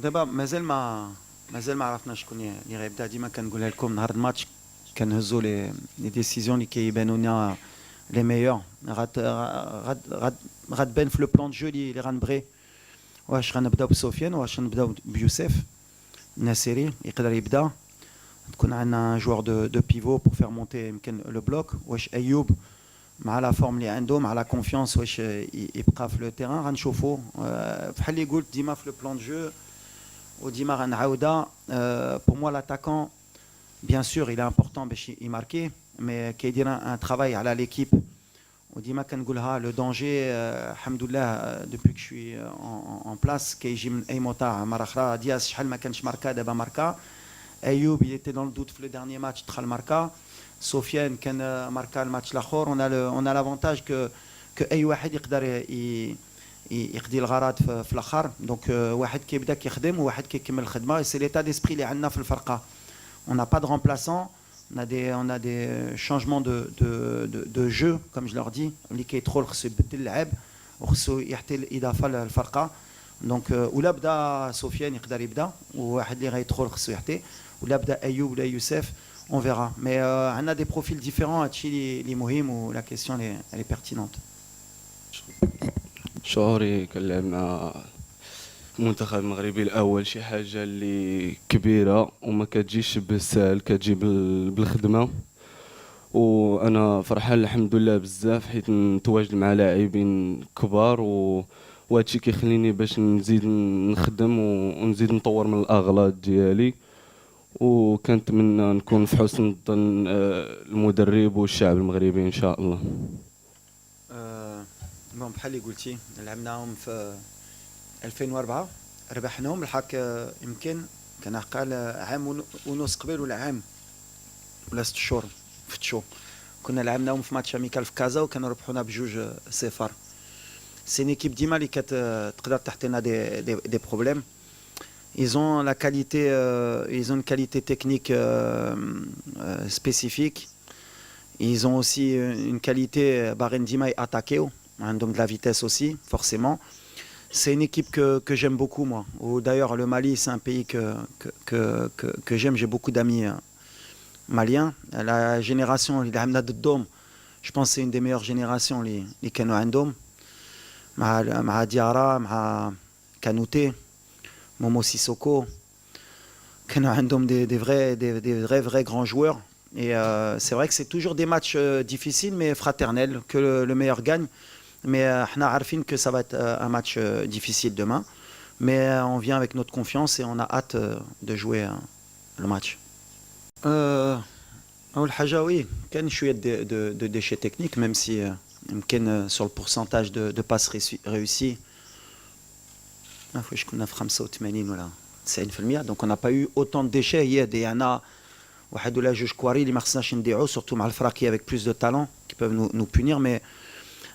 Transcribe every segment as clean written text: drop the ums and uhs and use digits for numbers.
دابا مازال ما عرفناش شكون اللي غيبدا. ديما كنقولها لكم نهار الماتش كنهزوا لي ديسيزيون اللي كيبانوا لنا لي ميور. غتبان في لو بلان دو جو اللي غنبغي. واش غنبداو بسفيان واش غنبداو بيوسف الناصري يقدر يبدا. تكون عندنا جوار دو بيفو بور فير مونتي يمكن لو بلوك. واش ايوب مع لا فورم اللي عنده مع لا كونفيونس واش يبقى في لو تيران غنشوفوا. بحال اللي قلت ديما في لو بلان دو جو وديما غنعاودها. بور موا لاتاكون بيان سور il est important باش يماركي مي كيدير ان ترافاي على ليكيب. وديما كنقولها لو دونجي الحمد لله دوبوي كو شوي اون بلاس كيجي من اي موطا. مره اخرى دياس شحال ما كانش ماركا دابا ماركا. ايوب il était dans le doute في لو dernier match دخل ماركا. سفيان كان ماركا الماتش الاخر. on a l'avantage que اي واحد يقدر يقضي الغرض في الاخر. دونك واحد كيبدا كيخدم وواحد كيكمل الخدمه. سي ليتا ديسبري اللي عندنا في الفرقه. on n'a pas de remplaçant. On a des changements de jeu comme je leur dis. اللي كيدخل خصو يبدل اللعب وخصو يعطي الاضافه للفرقه. دونك ولا بدا سفيان يقدر يبدا وواحد اللي غيدخل خصو يعطي. ولا بدا ايوب ولا يوسف on verra. Mais on a des profils différents. هادشي اللي مهم و la question elle est pertinente. شعوري كنلعب مع المنتخب المغربي الاول شي حاجه اللي كبيره وما كتجيش بالسهل، كتجي بالخدمه. وانا فرحان الحمد لله بزاف حيت نتواجد مع لاعبين كبار وهادشي كيخليني باش نزيد نخدم ونزيد نطور من الاغلاط ديالي. وكنتمنى نكون في حسن ظن المدرب والشعب المغربي ان شاء الله. بون بحال اللي قلتي لعبناهم في 2004 ربحناهم الحق. يمكن كان عقال عام ونص قبل ولا عام ولا 6 شهور فتشو كنا لعبناهم في ماتش اميكال في كازا وكانوا ربحونا بجوج صفر. سي نيكيب ديما اللي كتقدر تحطينا دي بروبليم. Ils ont la qualité, ils ont une qualité technique spécifique. Ils ont aussi une qualité Barendima et attaquer, donc de la vitesse aussi, forcément. C'est une équipe que j'aime beaucoup, moi. D'ailleurs, le Mali, c'est un pays que j'aime. J'ai beaucoup d'amis maliens. La génération, je pense que c'est une des meilleures générations, les Kano Andom. Maha Diarra, Maha Kanouté. Momo Sissoko, des vrais grands joueurs. Et c'est vrai que c'est toujours des matchs difficiles mais fraternels, que le meilleur gagne. Mais on a que ça va être un match difficile demain. Mais on vient avec notre confiance et on a hâte de jouer le match. أول حاجة oui, كان شوية de déchets techniques, même si يمكن sur le pourcentage de passes réussies. كنا في 85 ولا 90%. donc on n'a pas eu autant de déchets. Il y en a واحد ولا جوج كواري اللي ما خصناش نديعو surtout مع الفراقي avec plus de talent qui peuvent nous punir. mais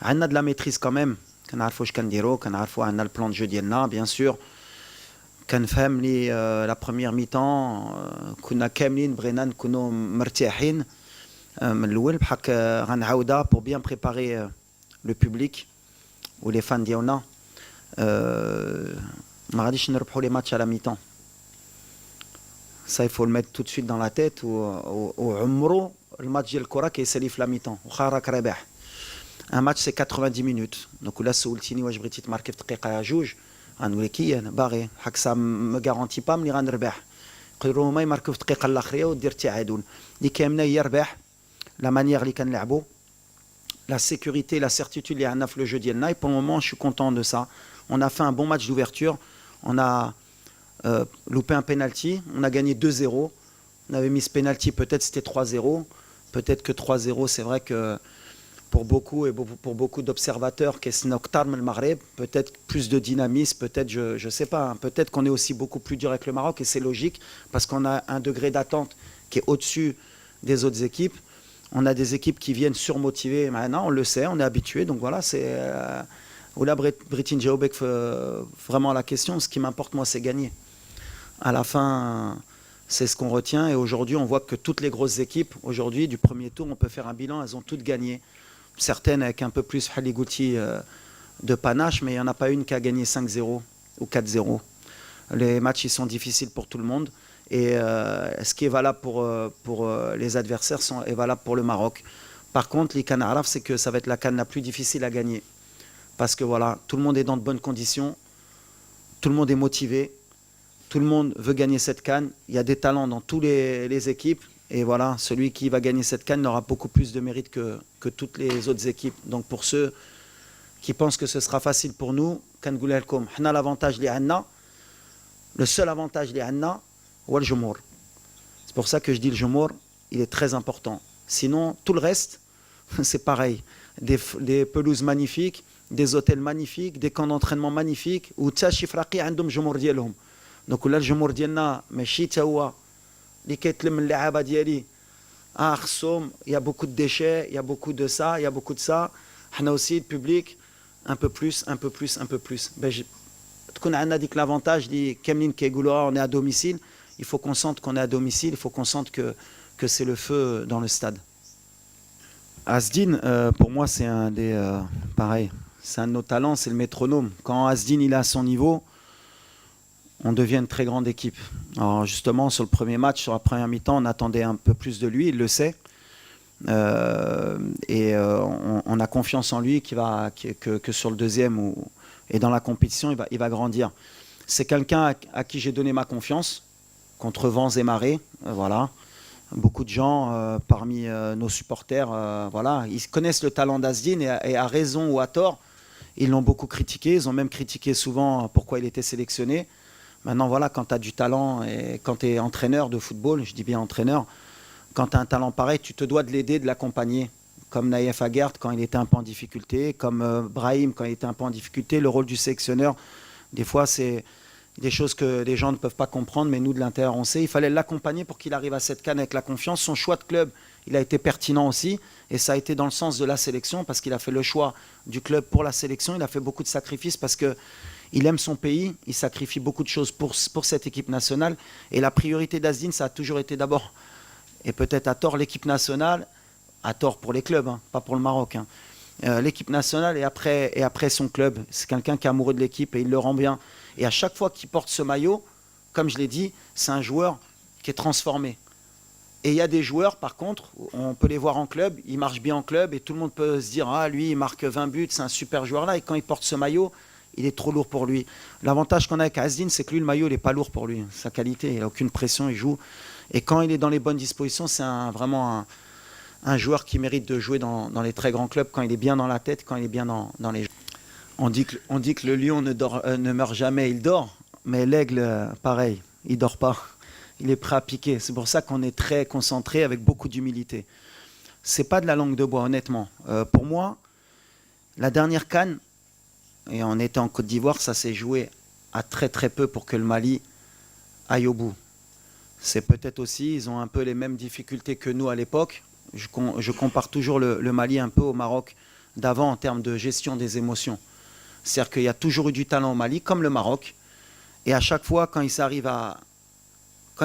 عندنا de la maîtrise quand même. كنعرفوا واش كنديروا كنعرفوا عندنا البلان دو جو ديالنا بيان سور. كنفهم لي لا بروميير ميطون كنا كاملين بغينا نكونوا مرتاحين من الاول بحال غنعاودها pour bien préparer le public ou les fans ديالنا. ما غاديش نربحوا لي ماتش على ميطون. ça il faut le mettre tout de suite dans la tête. وعمرو الماتش ديال الكره كيسالي في لا ميطون واخا راك رابح. ان ماتش سي 90 minutes. دونك ولا سولتيني واش بغيتي تماركي في دقيقه جوج غنقول لك انا باغي حق سا ما غارونتي با ملي غنربح. يقدروا هما يماركوا في الدقيقه الاخريه ودير التعادل. اللي كامله هي ربح لا مانيير اللي كنلعبوا la sécurité, la certitude اللي عندنا في لو جو ديالنا. et pour le moment je suis content de ça. On a fait un bon match d'ouverture. On a loupé un penalty. On a gagné 2-0. On avait mis ce penalty, peut-être c'était 3-0. Peut-être que 3-0, c'est vrai que pour beaucoup et pour beaucoup d'observateurs, peut-être plus de dynamisme, peut-être, je ne sais pas, hein, peut-être qu'on est aussi beaucoup plus dur avec le Maroc et c'est logique parce qu'on a un degré d'attente qui est au-dessus des autres équipes. On a des équipes qui viennent surmotivées maintenant, on le sait, on est habitué. Donc voilà, c'est... Oula Britin Jaobek vraiment la question. Ce qui m'importe moi c'est gagner. À la fin c'est ce qu'on retient et aujourd'hui on voit que toutes les grosses équipes aujourd'hui du premier tour on peut faire un bilan, elles ont toutes gagné. Certaines avec un peu plus Haligouti de panache, mais il n'y en a pas une qui a gagné 5-0 ou 4-0. Les matchs ils sont difficiles pour tout le monde. Et ce qui est valable pour les adversaires est valable pour le Maroc. Par contre, les CAN Araf, c'est que ça va être la CAN la plus difficile à gagner. Parce que voilà, tout le monde est dans de bonnes conditions, tout le monde est motivé, tout le monde veut gagner cette CAN. Il y a des talents dans toutes les équipes. Et voilà, celui qui va gagner cette CAN aura beaucoup plus de mérite que toutes les autres équipes. Donc pour ceux qui pensent que ce sera facile pour nous, on a l'avantage, le seul avantage, c'est le Jumour. C'est pour ça que je dis le Jumour, il est très important. Sinon, tout le reste, c'est pareil. Des pelouses magnifiques, des hôtels magnifiques, des camps d'entraînement magnifiques, où Tchachi Fraqi عندهم جمهور ديالهم. Donc là, le Jumour ديالنا ماشي تا هو اللي كيتلم اللعابه ديالي. Il y a beaucoup de déchets, il y a beaucoup de ça, il y a beaucoup de ça. On a aussi le public, un peu plus, un peu plus, un peu plus. On a dit que l'avantage, on est à domicile. Il faut qu'on sente qu'on est à domicile, il faut qu'on sente que c'est le feu dans le stade. Asdin, pour moi, c'est un des... pareil, c'est un de nos talents, c'est le métronome. Quand Asdin il est à son niveau, on devient une très grande équipe. Alors justement, sur le premier match, sur la première mi-temps, on attendait un peu plus de lui, il le sait. On a confiance en lui que sur le deuxième et dans la compétition, il va grandir. C'est quelqu'un à qui j'ai donné ma confiance, contre vents et marées. Voilà. Beaucoup de gens parmi nos supporters, voilà, ils connaissent le talent d'Asdin et à raison ou à tort, ils l'ont beaucoup critiqué. Ils ont même critiqué souvent pourquoi il était sélectionné. Maintenant, voilà, quand tu as du talent et quand tu es entraîneur de football, je dis bien entraîneur, quand tu as un talent pareil, tu te dois de l'aider, de l'accompagner. Comme Naïef Aguerd quand il était un peu en difficulté, comme Brahim quand il était un peu en difficulté. Le rôle du sélectionneur, des fois, c'est des choses que les gens ne peuvent pas comprendre, mais nous, de l'intérieur, on sait. Il fallait l'accompagner pour qu'il arrive à cette CAN avec la confiance. Son choix de club, il a été pertinent aussi. Et ça a été dans le sens de la sélection, parce qu'il a fait le choix du club pour la sélection. Il a fait beaucoup de sacrifices parce qu'il aime son pays. Il sacrifie beaucoup de choses pour cette équipe nationale. Et la priorité d'Asdin, ça a toujours été d'abord, et peut-être à tort, l'équipe nationale, à tort pour les clubs, hein, pas pour le Maroc. Hein. L'équipe nationale et après son club. C'est quelqu'un qui est amoureux de l'équipe et il le rend bien. Et à chaque fois qu'il porte ce maillot, comme je l'ai dit, c'est un joueur qui est transformé. Et il y a des joueurs, par contre, on peut les voir en club, ils marchent bien en club et tout le monde peut se dire « Ah, lui, il marque 20 buts, c'est un super joueur là. » Et quand il porte ce maillot, il est trop lourd pour lui. L'avantage qu'on a avec Asdin, c'est que lui, le maillot, il n'est pas lourd pour lui. Sa qualité, il n'a aucune pression, il joue. Et quand il est dans les bonnes dispositions, c'est vraiment un joueur qui mérite de jouer dans les très grands clubs quand il est bien dans la tête, quand il est bien dans les jeux. On dit que le lion ne meurt jamais, il dort. Mais l'aigle, pareil, il ne dort pas. Il est prêt à piquer. C'est pour ça qu'on est très concentré avec beaucoup d'humilité. Ce n'est pas de la langue de bois, honnêtement. Pour moi, la dernière CAN, et on était en Côte d'Ivoire, ça s'est joué à très très peu pour que le Mali aille au bout. C'est peut-être aussi, ils ont un peu les mêmes difficultés que nous à l'époque. Je compare toujours le Mali un peu au Maroc d'avant en termes de gestion des émotions. C'est-à-dire qu'il y a toujours eu du talent au Mali, comme le Maroc. Et à chaque fois, quand il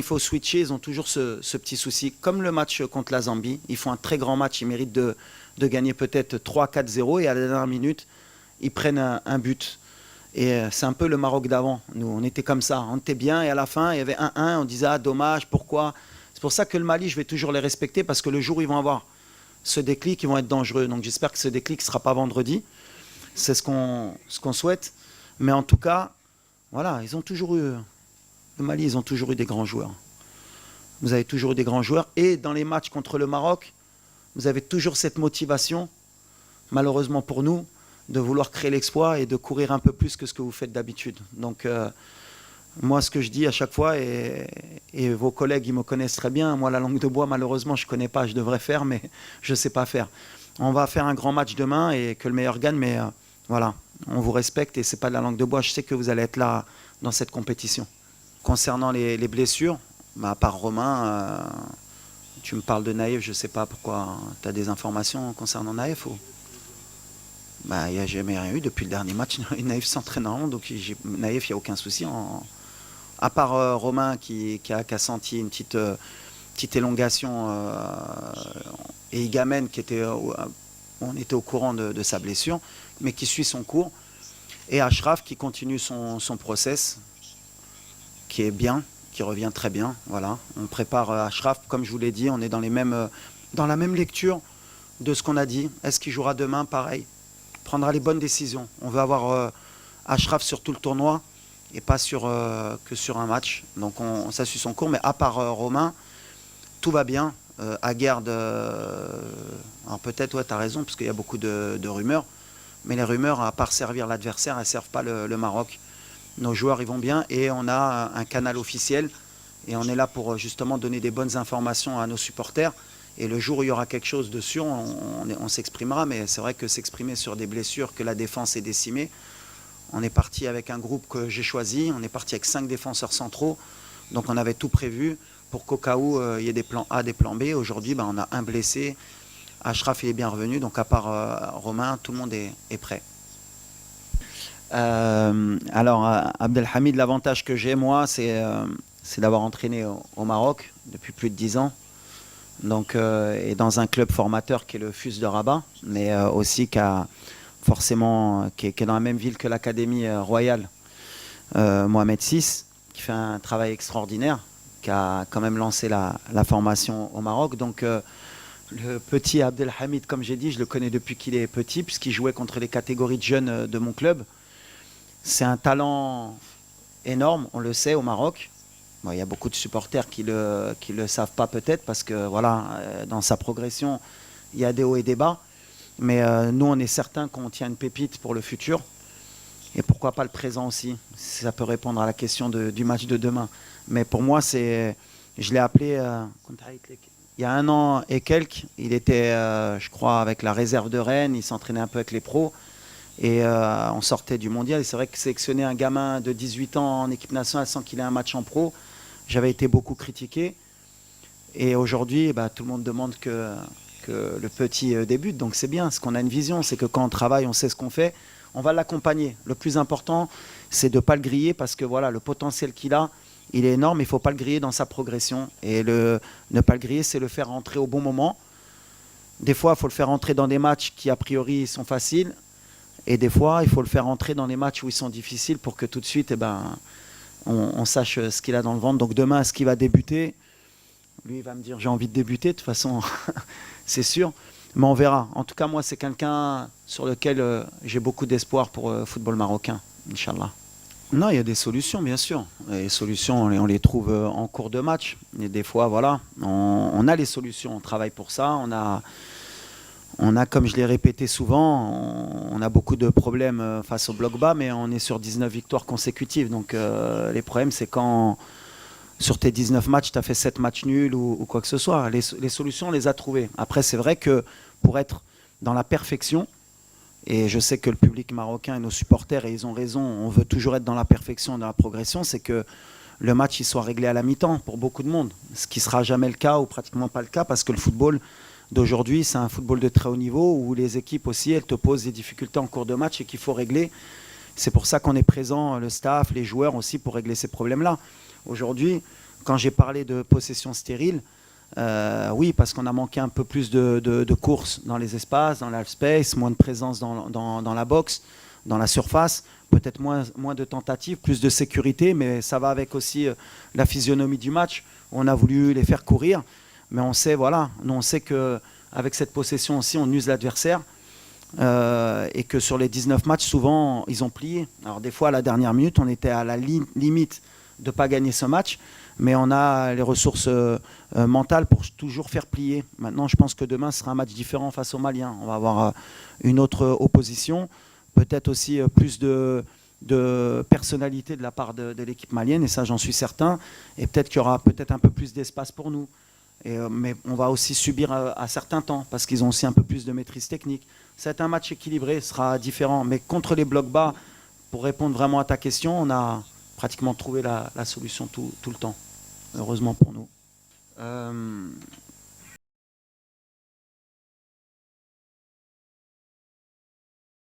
faut switcher, ils ont toujours ce petit souci. Comme le match contre la Zambie, ils font un très grand match, ils méritent de gagner peut-être 3-4-0 et à la dernière minute, ils prennent un but. Et c'est un peu le Maroc d'avant. Nous, on était comme ça, on était bien et à la fin, il y avait 1-1, on disait « Ah, dommage, pourquoi ?» C'est pour ça que le Mali, je vais toujours les respecter parce que le jour où ils vont avoir ce déclic, ils vont être dangereux. Donc j'espère que ce déclic ne sera pas vendredi. C'est ce qu'on souhaite. Mais en tout cas, voilà, ils ont toujours eu... Le Mali, ils ont toujours eu des grands joueurs. Vous avez toujours eu des grands joueurs. Et dans les matchs contre le Maroc, vous avez toujours cette motivation, malheureusement pour nous, de vouloir créer l'exploit et de courir un peu plus que ce que vous faites d'habitude. Donc, moi, ce que je dis à chaque fois, et vos collègues, ils me connaissent très bien, moi, la langue de bois, malheureusement, je ne connais pas, je devrais faire, mais je ne sais pas faire. On va faire un grand match demain et que le meilleur gagne, mais voilà, on vous respecte et ce n'est pas de la langue de bois. Je sais que vous allez être là dans cette compétition. Concernant les blessures, à part Romain, tu me parles de Naïef, je ne sais pas pourquoi. Tu as des informations concernant Naïef ou... Il n'y a jamais rien eu depuis le dernier match. Naïef s'entraîne en donc Naïef, il n'y a aucun souci. À part Romain qui a senti une petite élongation et Igamène on était au courant de sa blessure, mais qui suit son cours. Et Achraf qui continue son process. qui est bien, qui revient très bien. Voilà. On prépare Achraf, comme je vous l'ai dit, on est dans la même lecture de ce qu'on a dit. Est-ce qu'il jouera demain? Pareil. Prendra les bonnes décisions. On veut avoir Achraf sur tout le tournoi et pas que sur un match. Donc ça suit son cours. Mais à part Romain, tout va bien. Aguerd, alors peut-être, ouais, tu as raison, parce qu'il y a beaucoup de rumeurs. Mais les rumeurs, à part servir l'adversaire, elles ne servent pas le Maroc. Nos joueurs, ils vont bien et on a un canal officiel. Et on est là pour justement donner des bonnes informations à nos supporters. Et le jour où il y aura quelque chose de sûr, on s'exprimera. Mais c'est vrai que s'exprimer sur des blessures, que la défense est décimée. On est parti avec un groupe que j'ai choisi. On est parti avec 5 défenseurs centraux. Donc on avait tout prévu pour qu'au cas où il y ait des plans A, des plans B. Aujourd'hui, on a un blessé. Achraf, il est bien revenu. Donc à part Romain, tout le monde est prêt. Alors, Abdelhamid, l'avantage que j'ai, moi, c'est d'avoir entraîné au Maroc depuis plus de 10 ans. Donc, et dans un club formateur qui est le FUS de Rabat, mais aussi qui est dans la même ville que l'Académie royale Mohamed VI, qui fait un travail extraordinaire, qui a quand même lancé la formation au Maroc. Donc, le petit Abdelhamid, comme j'ai dit, je le connais depuis qu'il est petit, puisqu'il jouait contre les catégories de jeunes de mon club. C'est un talent énorme, on le sait, au Maroc. Bon, il y a beaucoup de supporters qui le savent pas peut-être, parce que voilà, dans sa progression, il y a des hauts et des bas. Mais nous, on est certain qu'on tient une pépite pour le futur. Et pourquoi pas le présent aussi, si ça peut répondre à la question du match de demain. Mais pour moi, je l'ai appelé il y a 1 an et quelques. Il était, je crois, avec la réserve de Rennes. Il s'entraînait un peu avec les pros. Et on sortait du mondial. Et c'est vrai que sélectionner un gamin de 18 ans en équipe nationale sans qu'il ait un match en pro, j'avais été beaucoup critiqué. Et aujourd'hui, tout le monde demande que le petit débute. Donc c'est bien, parce qu'on a une vision. C'est que quand on travaille, on sait ce qu'on fait. On va l'accompagner. Le plus important, c'est de ne pas le griller, parce que voilà, le potentiel qu'il a, il est énorme. Il ne faut pas le griller dans sa progression. Et ne pas le griller, c'est le faire rentrer au bon moment. Des fois, il faut le faire rentrer dans des matchs qui, a priori, sont faciles. Et des fois, il faut le faire rentrer dans des matchs où ils sont difficiles pour que tout de suite, on sache ce qu'il a dans le ventre. Donc demain, est-ce qu'il va débuter? Lui, il va me dire, j'ai envie de débuter. De toute façon, c'est sûr. Mais on verra. En tout cas, moi, c'est quelqu'un sur lequel j'ai beaucoup d'espoir pour le football marocain, Inch'Allah. Non, il y a des solutions, bien sûr. Et les solutions, on les trouve en cours de match. Et des fois, voilà, on a les solutions. On travaille pour ça. On a, comme je l'ai répété souvent, on a beaucoup de problèmes face au bloc bas, mais on est sur 19 victoires consécutives. Donc les problèmes, c'est quand sur tes 19 matchs, tu as fait 7 matchs nuls ou quoi que ce soit. Les solutions, on les a trouvées. Après, c'est vrai que pour être dans la perfection, et je sais que le public marocain et nos supporters, et ils ont raison, on veut toujours être dans la perfection, dans la progression, c'est que le match il soit réglé à la mi-temps pour beaucoup de monde. Ce qui ne sera jamais le cas ou pratiquement pas le cas, parce que le football d'aujourd'hui, c'est un football de très haut niveau où les équipes aussi, elles te posent des difficultés en cours de match et qu'il faut régler. C'est pour ça qu'on est présent, le staff, les joueurs aussi, pour régler ces problèmes-là. Aujourd'hui, quand j'ai parlé de possession stérile, oui, parce qu'on a manqué un peu plus de courses dans les espaces, dans l'half-space, moins de présence dans la boxe, dans la surface, peut-être moins de tentatives, plus de sécurité, mais ça va avec aussi la physionomie du match. On a voulu les faire courir. Mais on sait, voilà, nous on sait qu'avec cette possession aussi, on use l'adversaire et que sur les 19 matchs, souvent, ils ont plié. Alors des fois, à la dernière minute, on était à la limite de ne pas gagner ce match, mais on a les ressources mentales pour toujours faire plier. Maintenant, je pense que demain, ce sera un match différent face aux Maliens. On va avoir une autre opposition, peut-être aussi plus de personnalité de la part de l'équipe malienne, et ça, j'en suis certain. Et peut-être qu'il y aura peut-être un peu plus d'espace pour nous. Mais on va aussi subir à certains temps parce qu'ils ont aussi un peu plus de maîtrise technique. C'est un match équilibré, ce sera différent. Mais contre les blocs bas, pour répondre vraiment à ta question, on a pratiquement trouvé la solution tout le temps, heureusement pour nous.